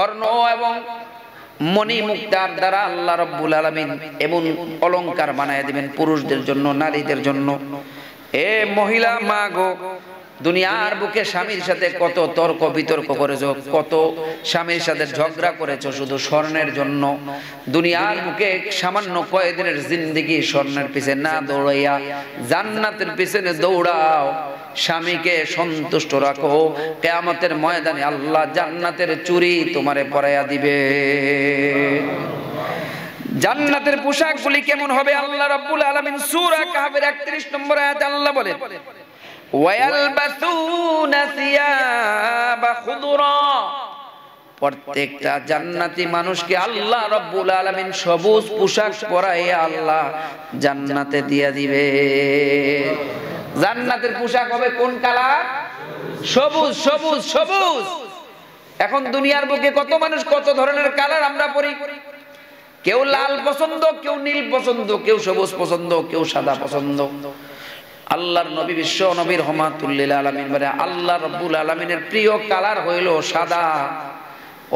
স্বর্ণ এবং মণি মুক্তার দ্বারা আল্লাহ রাব্বুল আলামিন এমন অলংকার বানায় দিবেন পুরুষদের জন্য, নারীদের জন্য। এ মহিলা মা গো, দুনিয়ার বুকে স্বামীর সাথে কত তর্ক বিতর্ক করেছো, কত স্বামীর সাথে ঝগড়া করেছো শুধু স্বর্ণের জন্য। দুনিয়ার বুকে সামান্য কয়েকদিনের জিন্দেগি স্বর্ণের পিছনে না দৌড়াইয়া জান্নাতের পিছনে দৌড়াও। স্বামীকে সন্তুষ্ট রাখো, কিয়ামতের ময়দানে আল্লাহ জান্নাতের চুড়ি তোমারে পরাইয়া দিবে। জান্নাতের পোশাকগুলি কেমন হবে আল্লাহ রাব্বুল আলামিন সূরা কাহফের 31 নম্বর আয়াতে আল্লাহ বলেন, ওয়ায়ালবাসুনা সিয়াবা খুদরা, প্রত্যেকটা জান্নাতি মানুষকে আল্লাহ রাব্বুল আলামিন সবুজ পোশাক পরাইয়া আল্লাহ জান্নাতে দিয়া দিবে। জান্নাতের পোশাক হবে কোন কালার? সবুজ, সবুজ, সবুজ। এখন দুনিয়ার বুকে কত মানুষ কত ধরনের কালার আমরা পরি। কেউ লাল পছন্দ, কেউ নীল পছন্দ, কেউ সবুজ পছন্দ, কেউ সাদা পছন্দ। আল্লাহর নবী বিশ্ব নবীর রহমাতুল লিল আলামিন বলে আল্লাহ রাব্বুল আলামিনের প্রিয় কালার হইল সাদা।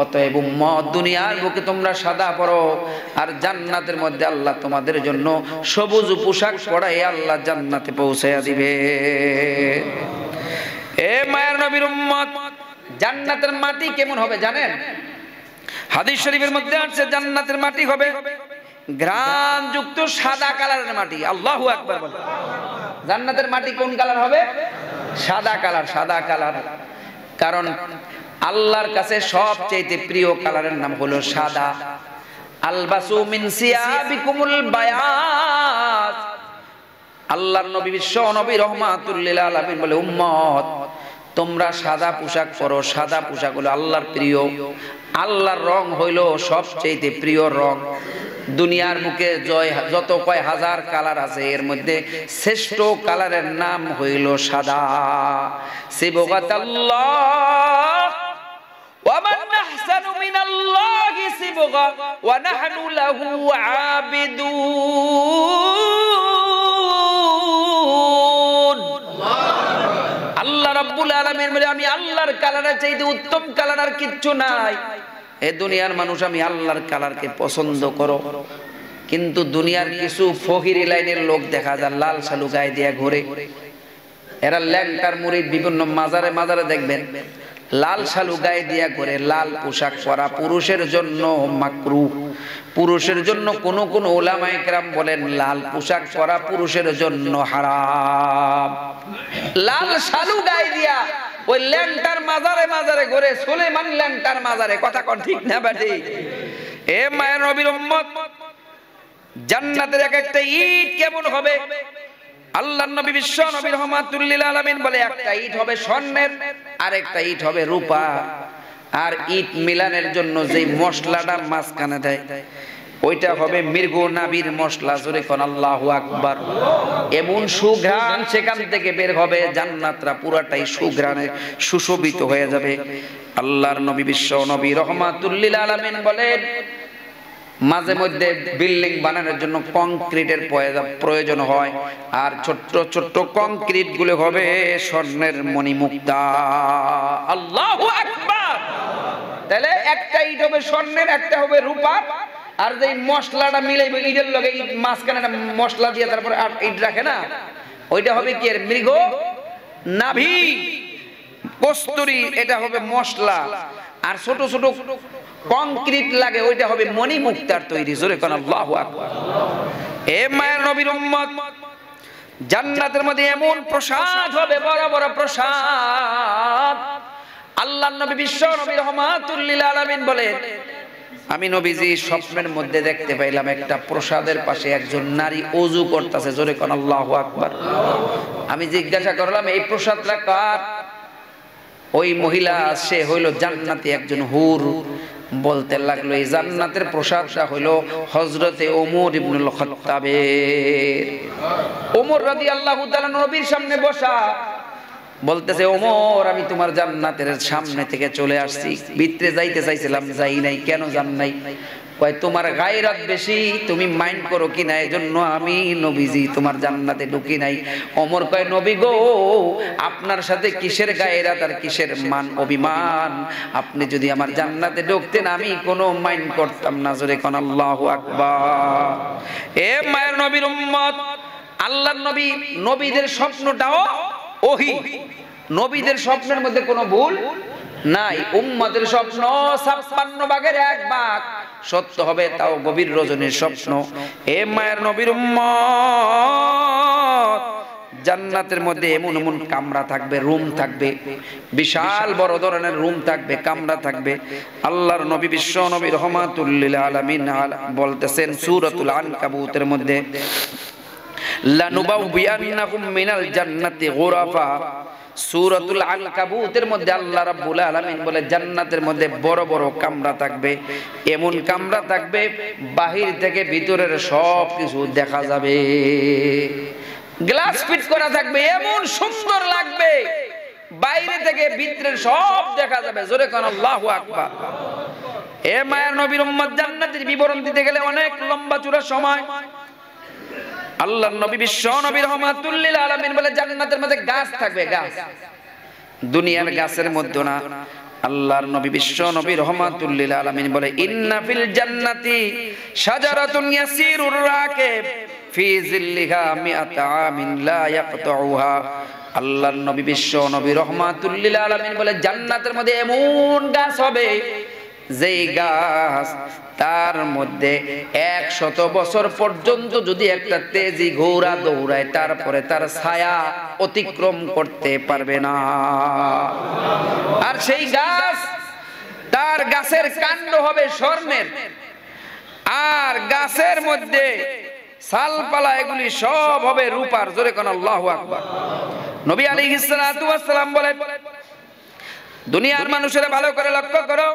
অতএব উম্মত, দুনিয়ার বুকে তোমরা সাদা পরো, আর জান্নাতের মধ্যে আল্লাহ তোমাদের জন্য সবুজ পোশাক পরাই আল্লাহ জান্নাতে পৌঁছায়া দিবে। এ মায়ের নবীর উম্মত, জান্নাতের মাটি কেমন হবে জানেন? হাদিস শরীফের মধ্যে আছে জান্নাতের মাটি হবে ঘ্রাণযুক্ত সাদা কালারের মাটি। আল্লাহু আকবার বলেন। জান্নাতের মাটি কোন কালার হবে? সাদা কালার, সাদা কালার। কারণ আল্লাহর কাছে সবচেয়ে প্রিয় কালারের নাম হলো সাদা। আলবাসু মিন সিয়াবিকুমুল বায়াজ। আল্লাহর নবী বিশ্ব নবী রহমাতুল লিল আলামিন বলে উম্মত, তোমরা সাদা পোশাক পরো। সাদা পোশাক হলো আল্লাহর প্রিয়। আল্লাহর রং হইল সবচেয়ে প্রিয় রং। দুনিয়ার বুকে যত কয় হাজার কালার আছে, এর মধ্যে শ্রেষ্ঠ কালারের নাম হইল সাদা। সিবগাতাল্লাহ ওয়া মান আহসানু মিনাল্লাহি সিবগা ওয়া নাহনু লাহু আবিদুন। আল্লাহ রাব্বুল আলামিন বলে আমি আল্লাহর কালারের চাইতে উত্তম কালার আর কিচ্ছু নাই। এ দুনিয়ার মানুষ আমি আল্লাহর কালারকে পছন্দ করো, কিন্তু দুনিয়ার কিছু ফকির লাইনের লোক দেখা যায় লাল শালু গায়ে দিয়ে ঘুরে। এরা ল্যাংটার মুরিদ, বিভিন্ন মাজারে মাজারে দেখবেন লাল শালু গায়ে দিয়া ঘুরে। লাল পোশাক পরা পুরুষের জন্য মাকরুহ। পুরুষের জন্য কোন কোন উলামায়ে কেরাম বলেন লাল পোশাক পরা পুরুষের জন্য হারাম। লাল শালু গায়ে দিয়া ওই ল্যাংটার মাজারে মাজারে ঘুরে, সুলেমান ল্যাংটার মাজারে। কথা কোন ঠিক না বেটি? এ মায়ের নবীর উম্মত, জান্নাতের এক একটা ইট কেমন হবে? আল্লাহর নবী বিশ্ব নবী রহমাতুল লিল আলামিন বলে একটা ইট হবে স্বর্ণের, আর একটা ইট হবে রূপা। আর ইট মিলানের জন্য যে মশলাটা মাঝখানে দেয় ওইটা হবে মৃগ নাভির মশলা। জোরে কোন আল্লাহু আকবার। এমন সুঘ্রাণ সেখান থেকে বের হবে, জান্নাতরা পুরাটাই সুঘ্রাণে সুশোভিত হয়ে যাবে। আল্লাহর নবী বিশ্ব নবী রহমাতুল লিল আলামিন বলেন মাঝে মধ্যে বিল্ডিং বানানোর জন্য কংক্রিটের প্রয়োজন হয়, আর ছোট্ট ছোট্ট কংক্রিট গুলো হবে স্বর্ণের মণিমুক্তা। আল্লাহু আকবার। তাহলে একটা ইট হবে স্বর্ণের, একটা হবে রূপার। আর যে মশলাটা মিলাইবে ইটের লগে, ইট মাঝখানে মশলা দিয়ে তারপরে আর ইট রাখে না, ওইটা হবে কি এর মৃগ নাভি কস্তুরী, এটা হবে মশলা। আর ছোট ছোট কংক্রিট লাগে, ওইটা হবে মণিমুক্তার তৈরি। জোরে কোন আল্লাহু আকবার। এ মায়ের নবীর উম্মত, জান্নাতের মধ্যে এমন প্রসাদ হবে, বড় বড় প্রসাদ। আল্লাহর নবী বিশ্ব নবী রহমাতুল লিল আলামিন বলেন আমি নবীজি স্বপ্নের মধ্যে দেখতে পাইলাম একটা প্রসাদের পাশে একজন নারী ওযু করতেছে। জোরে কোন আল্লাহু আকবার। আমি জিজ্ঞাসা করলাম এই প্রসাদটা কার? ওই মহিলা সে হইল জান্নাতি একজন হুর। বলতে লাগলো এই জান্নাতের প্রসাদটা হইল হযরতে ওমর ইবনুল খাত্তাবের। ওমর রাদিয়াল্লাহু তাআলা নবীর সামনে বসা, বলতেছে ওমর আমি তোমার জান্নাতের সামনে থেকে চলে আসছি, ভিতরে যাইতে চাইছিলাম যাই নাই, কেন যান নাই? কয় তোমার গায়রাত বেশি, তুমি মাইন্ড করো কিনা এজন্য আমি নবীজি তোমার জান্নাতে ঢুকি নাই। ওমর কয় নবী গো, আপনার সাথে কিসের গায়রাত আর কিসের মান অভিমান? আপনি যদি আমার জান্নাতে ঢুকতেন আমি কোনো মাইন্ড করতাম না। জোরে কোন আল্লাহু আকবার। এ মায়ের নবীর উম্মত, আল্লাহর নবী, নবীদের স্বপ্নটাও ওহী, নবীদের স্বপ্নের মধ্যে কোনো ভুল নাই। উম্মতের স্বপ্ন 56 ভাগের 1 ভাগ সত্য হবে, তাও গভীর রজনীর স্বপ্ন। এ মায়ের নবীর উম্মত, জান্নাতের মধ্যে এমন এমন কামরা থাকবে, রুম থাকবে, বিশাল বড় ধরনের রুম থাকবে, কামরা থাকবে। আল্লাহর নবী বিশ্ব নবী রহমাতুল লিল আলামিন বলতেছেন সূরাতুল আনকাবুতের মধ্যে, লানুবাউবিয়ান্নাকুম মিনাল জান্নাতি গুরাফা। সূরাতুল আনকাবুতের মধ্যে আল্লাহ রাব্বুল আলামিন বলে জান্নাতের মধ্যে বড় বড় কামরা থাকবে, এমন কামরা থাকবে বাহির থেকে ভিতরের সব কিছু দেখা যাবে, গ্লাস ফিট করা থাকবে, এমন সুন্দর লাগবে, বাইরে থেকে ভিতরের সব দেখা যাবে। জোরে কোন আল্লাহু আকবার। এ মায়ের নবীর উম্মত, জান্নাতের বিবরণ দিতে গেলে অনেক লম্বা চূড়া সময়। আল্লাহর নবী বিশ্ব নবী রহমাতুল লিল আলামিন বলে জান্নাতের মধ্যে গাছ থাকবে, গাছ, দুনিয়ার গাছের মধ্যে না। আল্লাহর নবী বিশ্ব নবী রহমাতুল লিল আলামিন বলে ইন্না ফিল জান্নাতি শাজারাতুন ইয়াসিরুর রাকিব ফি জিল্লিহা মিআতা আমিন লা ইয়াকতাউহা। আল্লাহর নবী বিশ্ব নবী রহমাতুল লিল আলামিন বলে জান্নাতের মধ্যে এমন গাছ হবে যেই গাছ তার মধ্যে 100 বছর পর্যন্ত যদি একটা তেজি ঘোড়া দৌড়ায় তারপরে তার ছায়া অতিক্রম করতে পারবে না। আর সেই গাছ, তার গাছের কাণ্ড হবে স্বর্ণের, আর গাছের মধ্যে ছালপালা এগুলি সব হবে রূপার। জোরে কোন আল্লাহু আকবার। নবী আলাইহিস সালাতু ওয়াস সালাম বলে দুনিয়ার মানুষেরা ভালো করে লক্ষ্য করো,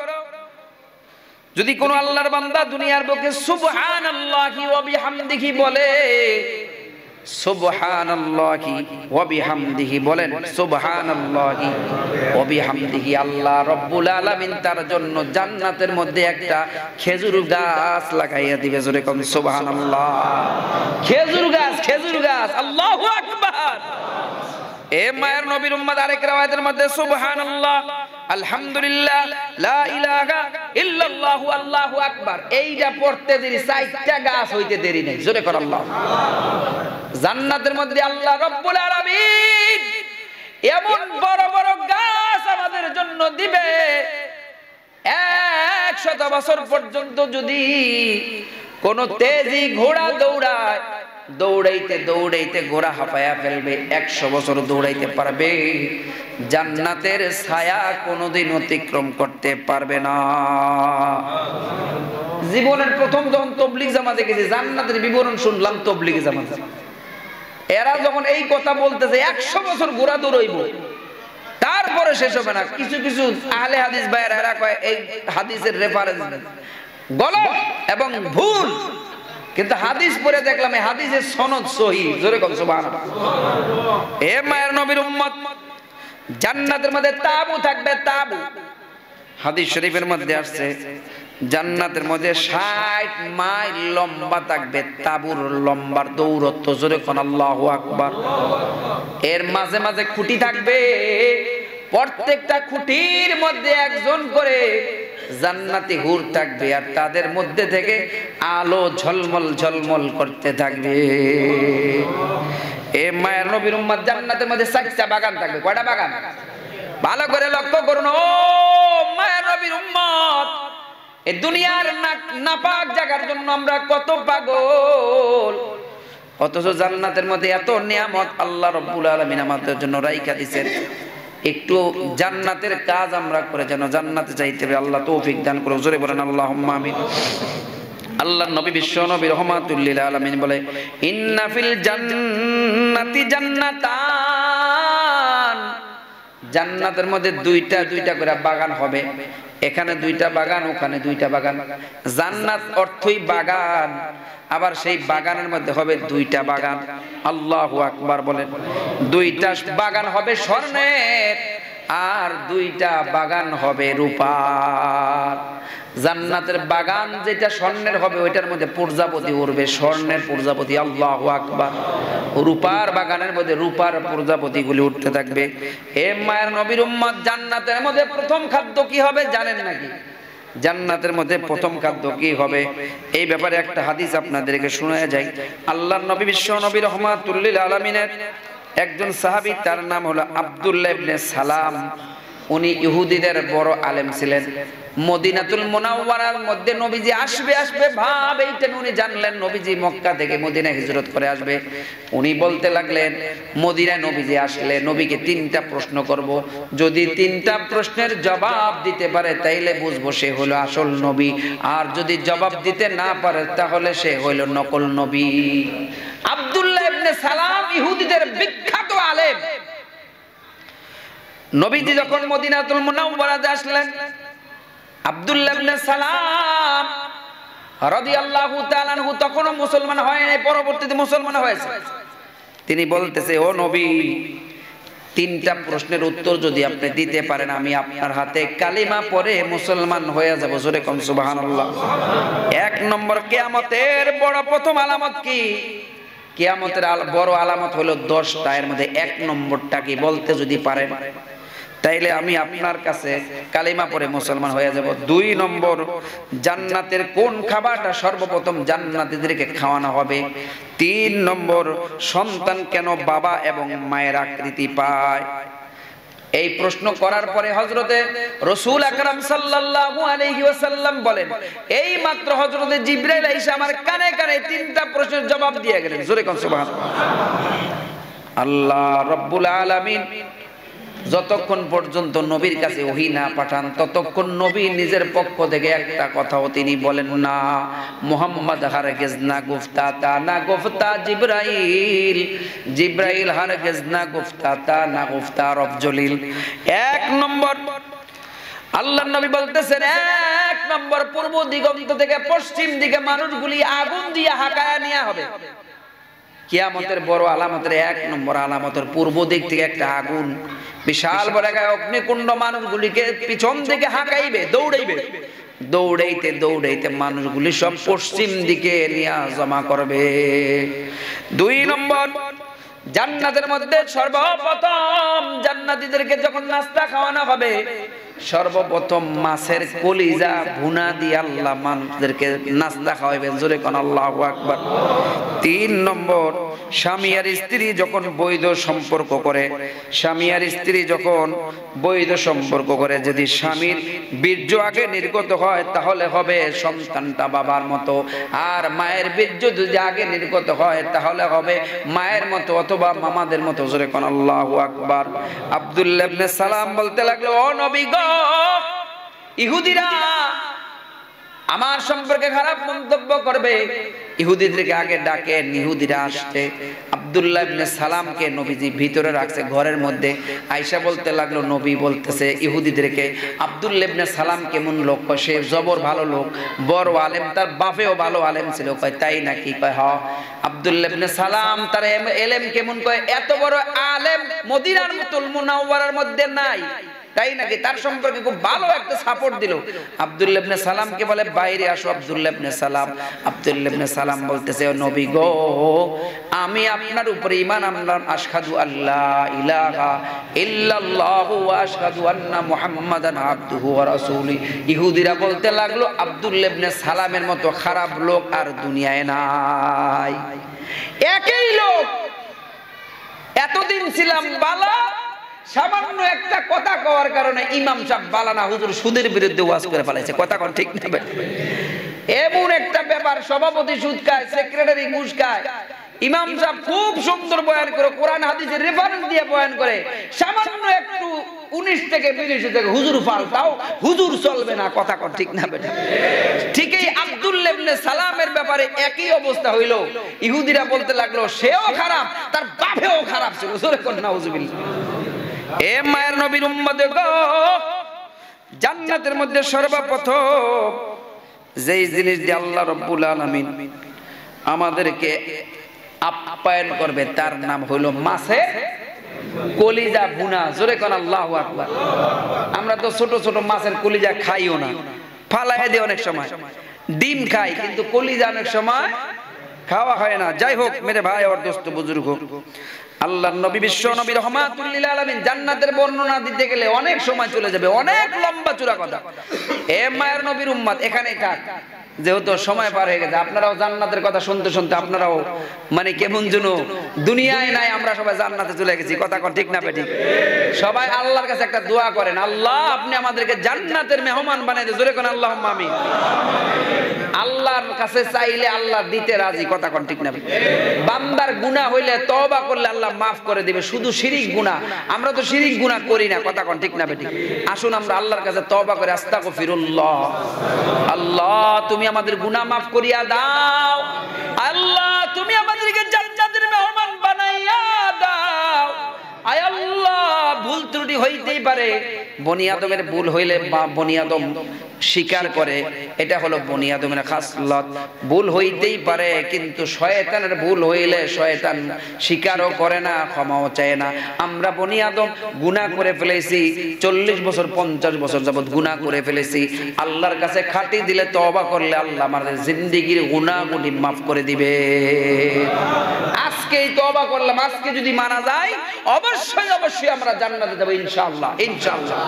যদি কোন আল্লাহর বান্দা দুনিয়ার বুকে সুবহানাল্লাহি ওয়া বিহামদিহি বলে, সুবহানাল্লাহি ওয়া বিহামদিহি বলেন, সুবহানাল্লাহি ওয়া বিহামদিহি, আল্লাহ রাব্বুল আলামিন তার জন্য জান্নাতের মধ্যে একটা খেজুর গাছ লাগাইয়া দিবে। জোরে কোন সুবহানাল্লাহ। খেজুর গাছ, খেজুর গাছ, আল্লাহু আকবার। এ মায়ের নবীর উম্মত, আরেক riwayat-এর মধ্যে সুবহানাল্লাহ, আলহামদুলিল্লাহ, লা ইলাহা ইল্লাল্লাহু, আল্লাহু আকবার, এইটা পড়তে দেরি 4টা গাছ হইতে দেরি নাই। জোরে কর আল্লাহ। জান্নাতের মধ্যে আল্লাহ রাব্বুল আলামিন এমন বড় বড় গাছ আমাদের জন্য দিবে, 100 বছর পর্যন্ত যদি কোন তেজি ঘোড়া দৌড়ায়, দৌড়াইতে দৌড়াইতে ঘোড়া হাঁপায়া ফেলবে, 100 বছর দৌড়াইতে পারবে, জান্নাতের ছায়া কোনোদিন অতিক্রম করতে পারবে না। জীবনের প্রথম যখন তাবলীগ জামাতে গেছি, জান্নাতের বিবরণ শুনলাম তাবলীগ জামাতে। এরা যখন এই কথা বলতেছে 100 বছর ঘোড়া দৌড়াইব, তারপরে শেষ হবে না। কিছু কিছু আহলে হাদিস ভাইয়েরা এরা কয় এই হাদিসের রেফারেন্স গলত এবং ভুল, কিন্তু হাদিস পড়ে দেখলাম এই হাদিসের সনদ সহিহ। জোরে কোন সুবহানাল্লাহ। এ মায়ের নবীর উম্মত, জান্নাতের মধ্যে তাবু থাকবে, তাবু। হাদিস শরীফের মধ্যে আসছে জান্নাতের মধ্যে 60 মাইল লম্বা থাকবে তাবুর লম্বার দৌরত্ব। জোরে কোন আল্লাহু আকবার। এর মাঝে মাঝে খুঁটি থাকবে, প্রত্যেকটা খুঁটির মধ্যে একজন করে জান্নাতি হুর থাকবে, আর তাদের মধ্যে থেকে আলো ঝলমল ঝলমল করতে থাকবে। এ মায়ের নবীর উম্মত, জান্নাতের মধ্যে 4টা বাগান থাকবে। কয়টা বাগান? ভালো করে লক্ষ্য করুন ও মায়ের নবীর উম্মত। এই দুনিয়ার নাপাক জায়গার জন্য আমরা কত পাগল, অথচ জান্নাতের মধ্যে এত নিয়ামত আল্লাহ রাব্বুল আলামিন আমাদের জন্য রাইখা দিয়েছেন। একটু জান্নাতের কাজ আমরা করে যেন জান্নাতে যাইতে হবে, আল্লাহ তৌফিক দান করুন। জোরে বলেন আল্লাহুম্মা আমিন। আল্লাহর নবী বিশ্ব নবী রহমাতুল লিল আলামিন বলে ইন্না ফিল জান্নাতি জান্নাতান, জান্নাতের মধ্যে দুইটা দুইটা করে বাগান হবে, এখানে দুইটা বাগান, ওখানে দুইটা বাগান। জান্নাত অর্থই বাগান, আবার সেই বাগানের মধ্যে হবে দুইটা বাগান। আল্লাহু আকবার বলেন। দুইটা বাগান হবে স্বর্ণের, আর দুইটা বাগান হবে রূপার। জান্নাতের বাগান যেটা স্বর্ণের হবে ওইটার মধ্যে প্রজাপতি উড়বে, স্বর্ণের প্রজাপতি। আল্লাহু আকবার। রূপার বাগানের মধ্যে রূপার প্রজাপতি গুলি উঠতে থাকবে। এ মায়ের নবীর উম্মত, জান্নাতের মধ্যে প্রথম খাদ্য কি হবে জানেন নাকি? জান্নাতের মধ্যে প্রথম খাদ্য কি হবে এই ব্যাপারে একটা হাদিস আপনাদেরকে শোনায়া যায়। আল্লাহর নবী বিশ্ব নবী রহমাতুল লিল আলামিনের একজন সাহাবী, তার নাম হলো আব্দুল্লাহ ইবনে সালাম। উনি ইহুদিদের বড় আলেম ছিলেন। মদিনাতুল মুনাওয়ারার মধ্যে নবীজি আসবে আসবে ভাব এইটা উনি জানলেন। নবীজি মক্কা থেকে মদিনায় হিজরত করে আসবে। উনি বলতে লাগলেন, মদিনায় নবীজি আসলে নবীকে তিনটা প্রশ্ন করব, যদি তিনটা প্রশ্নের জবাব দিতে পারে তাইলে বুঝবো সে হলো আসল নবী, আর যদি জবাব দিতে না পারে তাহলে সে হলো নকল নবী। আব্দুল্লাহ ইবনে সালাম ইহুদিদের বিখ্যাত আলেম। নবীজি যখন মদিনাতুল মুনাওয়ারাতে আসলেন, আব্দুল্লাহ ইবনে সালাম রাদিয়াল্লাহু তাআলা আনহু তখনও মুসলমান হয় নাই, পরবর্তীতে মুসলমান হয়েছে। তিনি বলতেছে, ও নবী, তিনটা প্রশ্নের উত্তর যদি আপনি দিতে পারেন আমি আপনার হাতে কালিমা পড়ে মুসলমান হয়ে যাব। জোরে কোন সুবহানাল্লাহ। এক নম্বর, কিয়ামতের বড় প্রথম আলামত কি? কিয়ামতের বড় আলামত হলো 10টা, এর মধ্যে এক নম্বরটা কি বলতে যদি পারেন তাইলে আমি আপনার কাছে কালিমা পড়ে মুসলমান হয়ে যাব। 2 নম্বর, জান্নাতের কোন খাবারটা সর্বপ্রথম জান্নাতীদেরকে খাওয়ানো হবে। 3 নম্বর, সন্তান কেন বাবা এবং মায়ের আকৃতি পায়। এই প্রশ্ন করার পরে হযরতে রাসূল আকরাম সাল্লাল্লাহু আলাইহি ওয়াসাল্লাম বলেন, এই মাত্র হযরতে জিবরাইল আইসা আমার কানে কানে 3টা প্রশ্নের জবাব দিয়ে গেলেন। জোরে কোন সুবহানাল্লাহ। আল্লাহ রাব্বুল আলামিন যতক্ষণ পর্যন্ত নবীর কাছে ওহী না পাঠান ততক্ষণ নবী নিজের পক্ষ থেকে একটা কথাও তিনি বলেন না। মুহাম্মদ হারগিজ না গুফতাতা না গুফতা জিবরাইল, জিবরাইল হারগিজ না গুফতাতা না গুফতা রব জলিল। 1 নম্বর, আল্লাহর নবী বলতেছেন, 1 নম্বর, পূর্ব দিগন্ত থেকে পশ্চিম দিকে মানুষগুলি আগুন দিয়ে হাঁকায়া নেওয়া হবে। কিয়ামতের বড় আলামতের 1 নম্বর আলামতের পূর্ব দিক থেকে একটা আগুন, বিশাল বড় একটা অগ্নিকুণ্ড মানুষগুলিকে পিছন থেকে হাঁকাইবে, দৌড়াইবে। দৌড়াইতে দৌড়াইতে মানুষগুলি সব পশ্চিম দিকে নিয়ে জমা করবে। 2 নম্বর, জান্নাতের মধ্যে সর্বপ্রথম জান্নাতীদেরকে যখন নাস্তা খাওয়ানো হবে, সর্বপ্রথম মাছের কলিজা ভুনা দিয়ে আল্লাহ মানুষদেরকে নাস্তা খাওয়াবেন। জোরে কোন আল্লাহু আকবার। 3 নম্বর, স্বামী আর স্ত্রী যখন বৈধ সম্পর্ক করে, স্বামী আর স্ত্রী যখন বৈধ সম্পর্ক করে, যদি স্বামীর বীর্য আগে নির্গত হয় তাহলে হবে সন্তানটা বাবার মতো, আর মায়ের বীর্য যদি আগে নির্গত হয় তাহলে হবে মায়ের মতো অথবা মামাদের মতো। জোরে কোন আল্লাহু আকবার। আব্দুল্লাহ ইবনে সালাম বলতে লাগলো, ও নবী গো, ইহুদিরা আমার সম্পর্কে খারাপ মন্তব্য করবে, ইহুদিদেরকে আগে ডাকেন। ইহুদিরা আসছে, আব্দুল্লাহ ইবনে সালামকে নবীজি ভিতরে রাখছে ঘরের মধ্যে। আয়েশা বলতে লাগলো, নবী বলতেছে ইহুদিদেরকে, আব্দুল্লাহ ইবনে সালাম কেমন লোক? সে জবর ভালো লোক, বড় আলেম, তার বাপেও ভালো আলেম ছিল। কয় তাই নাকি? কয় হ্যাঁ। আব্দুল্লাহ ইবনে সালাম তার এলেম কেমন? কয় এত বড় আলেম মদিনার মুনাওয়ারার মধ্যে নাই। তাই নাকি? তার সম্পর্কে খুব ভালো একটা সাপোর্ট দিল। আব্দুল্লাহ ইবনে সালামকে বলে, বাইরে আসো আব্দুল্লাহ ইবনে সালাম। আব্দুল্লাহ ইবনে সালাম বলতেছে, ও নবী গো, আমি আপনার উপরে ঈমান আনলাম, আশহাদু আল্লা ইলাহা ইল্লাল্লাহু ওয়া আশহাদু আন্না মুহাম্মাদান আবদুহু ওয়া রাসূলুহু। ইহুদিরা বলতে লাগলো, আব্দুল্লাহ ইবনে সালামের মতো খারাপ লোক আর দুনিয়ায় নাই। একই লোক, এতদিন ছিলাম বালা, সামান্য একটা কথা কওয়ার কারণে ইমাম সাহেব বালানা হুজুর সুদের বিরুদ্ধে ওয়াজ করে ফেলেছে। কথা কোন ঠিক না? এমন একটা ব্যাপার, সভাপতি সুদ খায়, সেক্রেটারি ঘুষ খায়, ইমাম সাহেব খুব সুন্দর বয়ান করে, কোরআন হাদিসের রেফারেন্স দিয়ে বয়ান করে, সামান্য একটু 19 থেকে 20 থেকে হুজুর পাল্টাও, হুজুর চলবে না। কথা কোন ঠিক না? ঠিক এই আব্দুল্লাহ ইবনে সালামের ব্যাপারে একই অবস্থা হইল। ইহুদিরা বলতে লাগলো, সেও খারাপ, তার বাপেও খারাপ ছিল। জোরে কোন নাউজুবিল্লাহ। এ মায়ের নবীর উম্মত গো, জান্নাতের মধ্যে সর্বপ্রথম যেই জিনিস দিয়ে আল্লাহ রাব্বুল আলামিন আমাদেরকে আপ্যায়ন করবে তার নাম হলো মাছের কলিজা ভুনা। জোরে কোন আল্লাহু আকবার। আমরা তো ছোট ছোট মাছের কলিজা খাইও না, ফালায় দিই অনেক সময়। ডিম খাই কিন্তু কলিজা অনেক সময় খাওয়া হয় না। যাই হোক মেরে ভাই আর দোস্ত বুজুর্গ, আল্লাহর নবী বিশ্ব নবী রহমাতুল লিল আলামিন জান্নাতের বর্ণনা দিতে গেলে অনেক সময় চলে যাবে, অনেক লম্বা চূড়া কথা। এ মায়ের নবীর উম্মত এখানেই থাক, যেহেতু সময় পার হয়ে গেছে। আপনারাও জান্নাতের কথা শুনতে শুনতে আপনারাও মানে কেমন যেন দুনিয়ায় নাই, আমরা সবাই জান্নাতে চলে গেছি। কথা কন ঠিক না বেঠিক? সবাই আল্লাহর কাছে একটা দোয়া করেন, আল্লাহ আপনি আমাদেরকে জান্নাতের মেহমান বানাই দেন। জোরে কোন আল্লাহুম্মা আমিন। আল্লাহর কাছে চাইলে আল্লাহ দিতে রাজি। কথা কন ঠিক না? বান্দার গুনাহ হইলে তওবা করলে আল্লাহ মাফ করে দিবে, শুধু শিরিক গুনাহ। আমরা তো শিরিক গুনাহ করি না। কথা কন ঠিক না বেঠিক? আসুন আমরা আল্লাহর কাছে তওবা করে আস্তাগফিরুল্লাহ, আল্লাহ তুমি আমাদের গুনাহ মাফ করিয়া দাও, আল্লাহ তুমি আমাদেরকে জান্নাতের মেহমান বানাইয়া দাও। আয় আল্লাহ ভুল ত্রুটি হইতেই পারে, বনি আদমের ভুল হইলে বা বনি আদম স্বীকার করে, এটা হলো বনি আদমের খাসলত। ভুল হইতেই পারে কিন্তু শয়তানের ভুল হইলে শয়তান স্বীকারও করে না, ক্ষমাও চায় না। আমরা বনি আদম গুনাহ করে ফেলেছি, 40 বছর 50 বছর যাবত গুনাহ করে ফেলেছি। আল্লাহর কাছে খাঁটি দিলে তওবা করলে আল্লাহ আমাদের জিন্দেগির গুনাহগুলি মাফ করে দিবে। আজকেই তওবা করলাম, আজকে যদি মানা যায় অবশ্যই অবশ্যই আমরা জান্নাতে যাব ইনশাআল্লাহ, ইনশাআল্লাহ।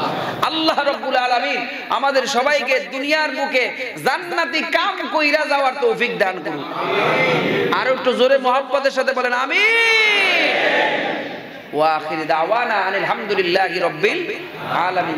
আল্লাহ রাব্বুল আলামিন আমাদের সবাইকে দুনিয়ার বুকে জান্নাতি কাম কইরা যাওয়ার তৌফিক দান করুন। আর একটু জোরে মহব্বতের সাথে বলেন আমিন। ওয়া আখির দাওয়ানা আনিল হামদুলিল্লাহি রাব্বিল আলামিন।